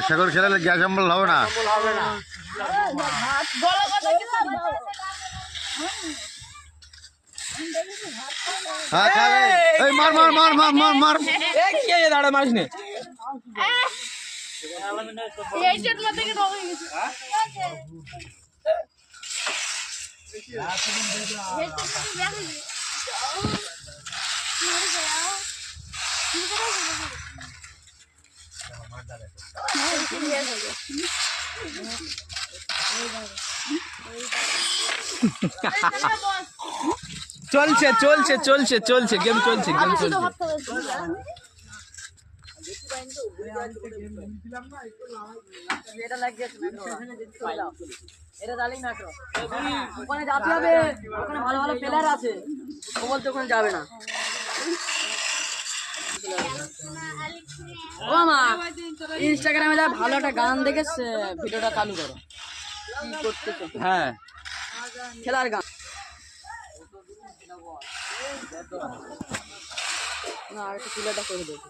সাগর খেলালে gas অম্বল হবে না। হ্যাঁ খাবে। এই মার মার মার মার মার মার। এই কে দাঁড়া মারিস নে। এই সেট মধ্যে কি রয়ে গেছে? চলছে চলছে চলছে চলছে গেম চলছে গেম চলছে। ওখানে যেতে হবে, ওখানে ভালো ভালো প্লেয়ার আছে, ও বলতে ওখানে যাবে না। ও মা ইনস্টাগ্রামে যা ভালো একটা গান দেখে ভিডিওটা চালু করো। কি করতেছো? হ্যাঁ খেলার গান না, আর একটু প্লেয়ারটা করে দেবো।